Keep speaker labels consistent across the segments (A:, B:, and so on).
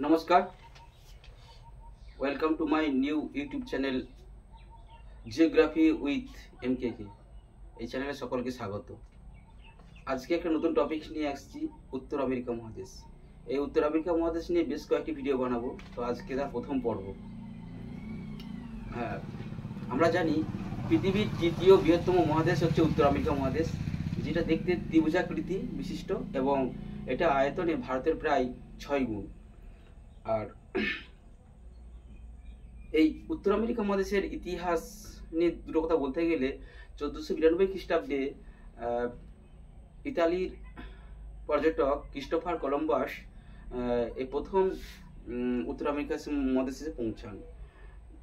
A: নমস্কার, welcome to my new YouTube channel geography with MKK. এই চ্যানেলে সকলকে স্বাগত। আজকে একটা নতুন টপিক নিয়ে আসছি, উত্তর আমেরিকা মহাদেশ। এই উত্তর আমেরিকা মহাদেশ নিয়ে বেশ কয়েকটি ভিডিও বানাবো, তো আজকে তার প্রথম পর্ব। আমরা জানি পৃথিবীর তৃতীয় বৃহত্তম মহাদেশ হচ্ছে উত্তর আমেরিকা মহাদেশ, যেটা দেখতে ত্রিভুজাকৃতি বিশিষ্ট এবং এটা আয়তনে ভারতের প্রায় 6 গুণ। আর এই উত্তর আমেরিকা মহাদেশের ইতিহাস নিয়ে দুটো কথা বলতে গেলে 1492 খ্রিস্টাব্দে ইতালির পর্যটক ক্রিস্টোফার কলম্বাস এই প্রথম উত্তর আমেরিকা মহাদেশে পৌঁছান।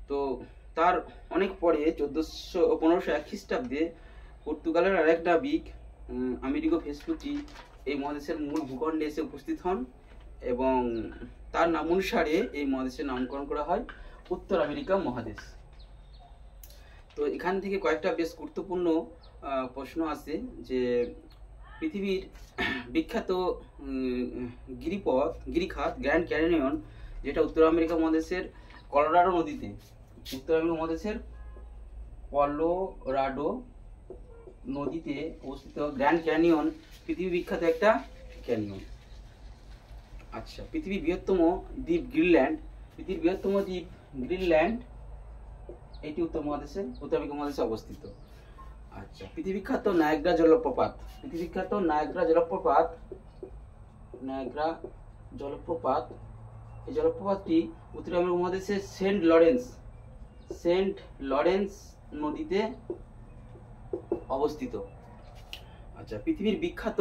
A: তো তার অনেক পরে 1501 খ্রিস্টাব্দে পর্তুগালের আরেক নাবিক আমেরিগো ভেসপুচি এই মহাদেশের মূল ভূখণ্ডে এসে উপস্থিত হন এবং তার নাম অনুসারে এই মহাদেশের নামকরণ করা হয় উত্তর আমেরিকা মহাদেশ। তো এখান থেকে কয়েকটা বেশ গুরুত্বপূর্ণ প্রশ্ন আসে যে পৃথিবীর বিখ্যাত গিরিখাত গ্র্যান্ড ক্যানিয়ন, যেটা উত্তর আমেরিকা মহাদেশের কলোরাডো নদীতে, উত্তর আমেরিকা মহাদেশের কলোরাডো নদীতে অবস্থিত গ্র্যান্ড ক্যানিয়ন পৃথিবী বিখ্যাত একটা ক্যানিয়ন। আচ্ছা, পৃথিবীর বৃহত্তম দ্বীপ গ্রিনল্যান্ড, পৃথিবীর বৃহত্তম দ্বীপ গ্রিনল্যান্ড এটি উত্তর আমেরিকা মহাদেশে অবস্থিত। আচ্ছা, পৃথিবী বিখ্যাত নায়াগ্রা জলপ্রপাত, পৃথিবী বিখ্যাত নায়াগ্রা জলপ্রপাত, এই জলপ্রপাতটি উত্তর আমেরিকা মহাদেশের সেন্ট লরেন্স নদীতে অবস্থিত। আচ্ছা, পৃথিবীর বিখ্যাত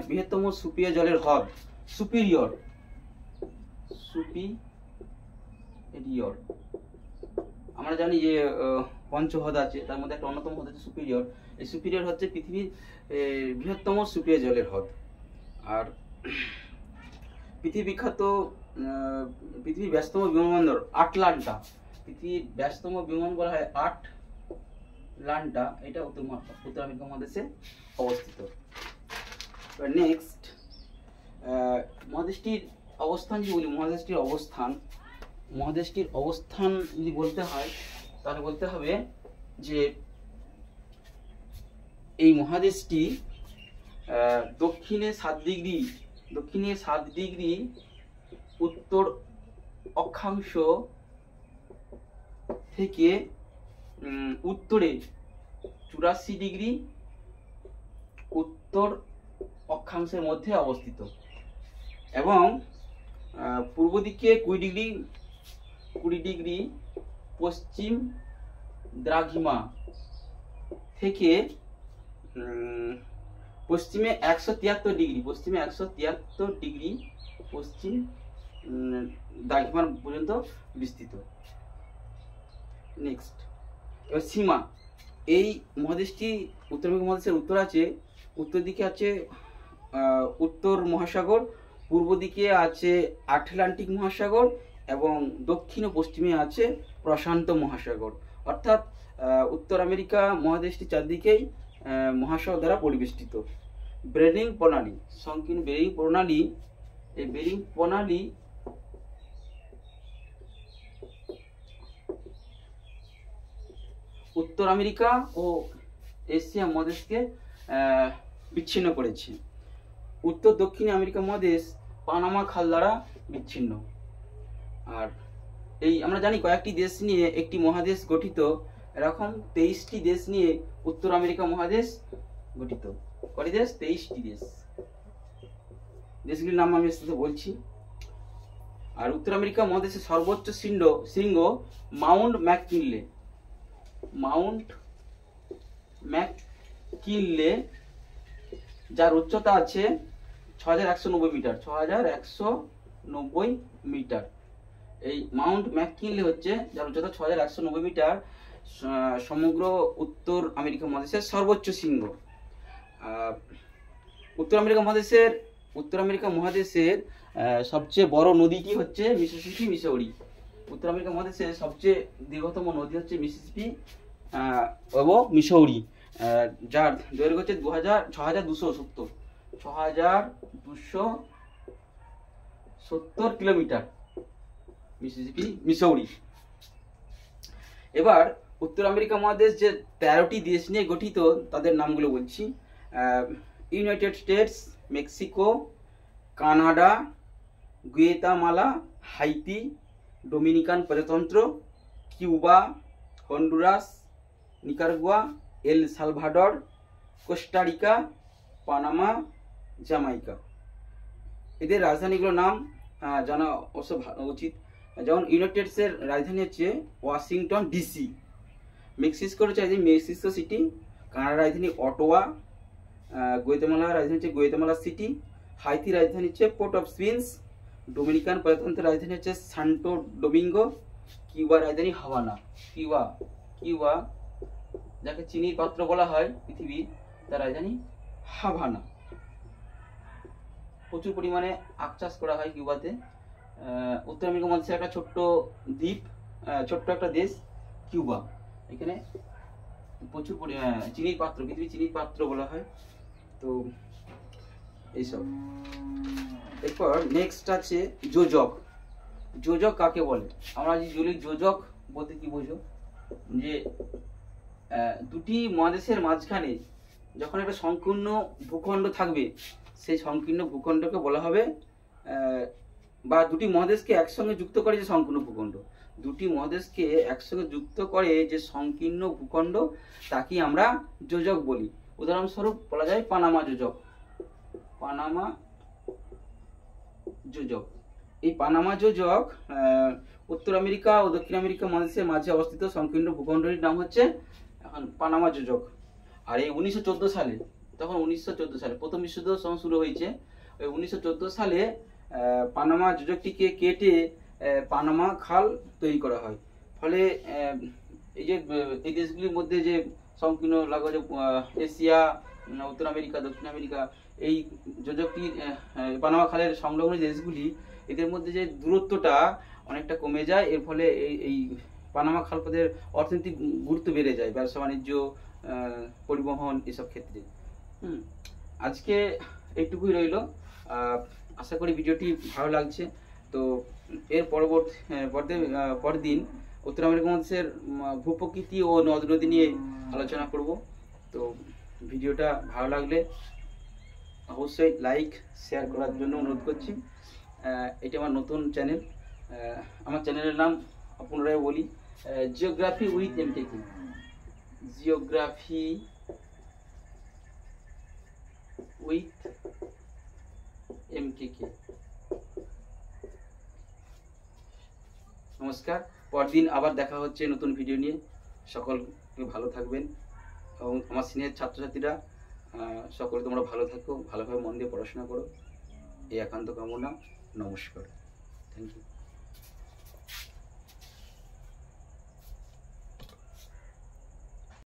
A: বৃহত্তম সুপিরিয়র জলের হ্রদ, সুপিরিয়র আমরা জানি যে পঞ্চহ্রদ আছে, তার মধ্যে একটা অন্যতম হ্রদ হচ্ছে সুপিরিয়র। এই সুপিরিয়র হচ্ছে পৃথিবীর বৃহত্তম সুপিরিয়র জলের হ্রদ। আর পৃথিবীর ব্যস্ততম বিমানবন্দর আটলান্টা, পৃথিবীর ব্যস্ততম বিমান বলা হয় আটলান্টা, এটা উত্তর আমেরিকা মহাদেশে অবস্থিত। নেক্সট, মহাদেশটির অবস্থান যদি বলি, মহাদেশটির অবস্থান যদি বলতে হয় তাহলে বলতে হবে যে এই মহাদেশটি দক্ষিণে 7 ডিগ্রি উত্তর অক্ষাংশ থেকে উত্তরে 84 ডিগ্রি উত্তর অক্ষাংশের মধ্যে অবস্থিত এবং পূর্ব দিকে 20 ডিগ্রি পশ্চিম দ্রাঘিমা থেকে পশ্চিমে 173 ডিগ্রি পশ্চিম দ্রাঘিমা পর্যন্ত বিস্তৃত। নেক্সট, এবার সীমা। এই মহাদেশটি উত্তর আমেরিকা মহাদেশের উত্তর দিকে আছে উত্তর মহাসাগর, পূর্ব দিকে আছে আটলান্টিক মহাসাগর এবং দক্ষিণ ও পশ্চিমে আছে প্রশান্ত মহাসাগর। অর্থাৎ উত্তর আমেরিকা মহাদেশটি চারদিকেই মহাসাগর দ্বারা পরিবেষ্টিত। বেরিং প্রণালী, সংকীর্ণ বেরিং প্রণালী, এই বেরিং প্রণালী উত্তর আমেরিকা ও এশিয়া মহাদেশকে বিচ্ছিন্ন করেছে। উত্তর দক্ষিণ আমেরিকা মহাদেশ পানামা খাল দ্বারা বিচ্ছিন্ন। আর এই আমরা জানি কয়েকটি দেশ নিয়ে একটি মহাদেশ গঠিত, এরকম 23টি দেশ নিয়ে উত্তর আমেরিকা মহাদেশ গঠিত। কটি দেশ? 23টি দেশ। দেশগুলির নাম আমি সাথে বলছি। আর উত্তর আমেরিকা মহাদেশের সর্বোচ্চ শৃঙ্গ মাউন্ট ম্যাককিনলে, যার উচ্চতা আছে 6190 মিটার। এই মাউন্ট ম্যাককিনলে হচ্ছে, যার উচ্চতা 6190 মিটার, সমগ্র উত্তর আমেরিকা মহাদেশের সর্বোচ্চ শৃঙ্গ। উত্তর আমেরিকা মহাদেশের সবচেয়ে বড় নদীটি হচ্ছে মিসিসিপি। উত্তর আমেরিকা মহাদেশের সবচেয়ে দীর্ঘতম নদী হচ্ছে মিসিসিপি এবং মিসৌরি, যার দৈর্ঘ্য হচ্ছে 6270 কিলোমিটার। Mississippi, Missouri. এবার উত্তর আমেরিকা মহাদেশ যে 13টি দেশ নিয়ে গঠিত তাদের নামগুলো বলছি। United states, Mexico, Canada, Guatemala, Haiti, Dominican প্রজাতন্ত্র, কিউবা, হন্ডুরাস, নিকারাগুয়া, এল সালভাডর, কোস্টারিকা, পানামা, জামাইকা। এদের রাজধানীগুলোর নাম জানা অবশ্য উচিত। যেমন ইউনাইটেড স্টেটসের রাজধানী হচ্ছে ওয়াশিংটন ডিসি, মেক্সিকোর হচ্ছে মেক্সিকো সিটি, কানাডার রাজধানী অটোয়া, গুয়েতেমালার রাজধানী হচ্ছে গুয়েতেমালা সিটি, হাইতির রাজধানী হচ্ছে পোর্ট অফ প্রিন্স, ডোমিনিকান প্রজাতন্ত্রের রাজধানী হচ্ছে সান্টো ডোমিঙ্গো, কিউবার রাজধানী হাভানা। কিউবা যাকে চিনির পাত্র বলা হয় পৃথিবীর, তার রাজধানী হাভানা। প্রচুর পরিমাণে আখ চাষ করা হয় কিউবাতে। উত্তর আমেরিকা মহাদেশের একটা ছোট্ট দ্বীপ, ছোট্ট একটা দেশ কিউবা। এখানে প্রচুর চিনির পাত্র, পৃথিবীর চিনির পাত্র বলা হয়। তো এইসব। এরপর নেক্সট আছে যোজক। যোজক কাকে বলে? আমরা যে বলি যোজক বলতে কি বোঝো, যে দুটি মহাদেশের মাঝখানে যখন একটা সংকীর্ণ ভূখণ্ড থাকবে, সেই সংকীর্ণ ভূখণ্ডকে বলা হবে, বা দুটি মহাদেশকে একসঙ্গে যুক্ত করে যে সংকীর্ণ ভূখণ্ড, দুটি মহাদেশকে একসঙ্গে যুক্ত করে যে সংকীর্ণ ভূখণ্ড, তাকে আমরা যোজক বলি। উদাহরণস্বরূপ বলা যায় পানামা যোজক। পানামা যোজক, এই পানামা যোজক উত্তর আমেরিকা ও দক্ষিণ আমেরিকা মহাদেশের মাঝে অবস্থিত সংকীর্ণ ভূখণ্ডটির নাম হচ্ছে এখন পানামা যোজক। আর এই 1914 সালে, তখন 1914 সালে প্রথম বিশ্বযুদ্ধ শুরু হয়েছে, ওই 1914 সালে পানামা যোজকটিকে কেটে পানামা খাল তৈরি করা হয়। ফলে এই যে এই দেশগুলির মধ্যে যে সংকীর্ণ লাগা, এশিয়া, উত্তর আমেরিকা, দক্ষিণ আমেরিকা, এই যোজকটি পানামা খালের সংলগ্ন দেশগুলি, এদের মধ্যে যে দূরত্বটা অনেকটা কমে যায়। এর ফলে এই পানামা খালপথের অর্থনৈতিক গুরুত্ব বেড়ে যায়, ব্যবসা বাণিজ্য, পরিবহন, এসব ক্ষেত্রে। আজকে এইটুকুই রইল। আশা করি ভিডিওটি ভালো লাগছে। তো এর পরদিন উত্তর আমেরিকা মহাদেশের ভূপ্রকৃতি ও নদ নদী নিয়ে আলোচনা করব। তো ভিডিওটা ভালো লাগলে অবশ্যই লাইক শেয়ার করার জন্য অনুরোধ করছি। এটা আমার নতুন চ্যানেল। আমার চ্যানেলের নাম পুনরায় বলি, geography with MKK. Geography with MKK. নমস্কার, পরদিন আবার দেখা হচ্ছে নতুন ভিডিও নিয়ে। সকলকে ভালো থাকবেন এবং আমার সিনিয়র ছাত্রছাত্রীরা সকলে তোমরা ভালো থাকো, ভালোভাবে মন দিয়ে পড়াশোনা করো, এই একান্ত কামনা। নমস্কার।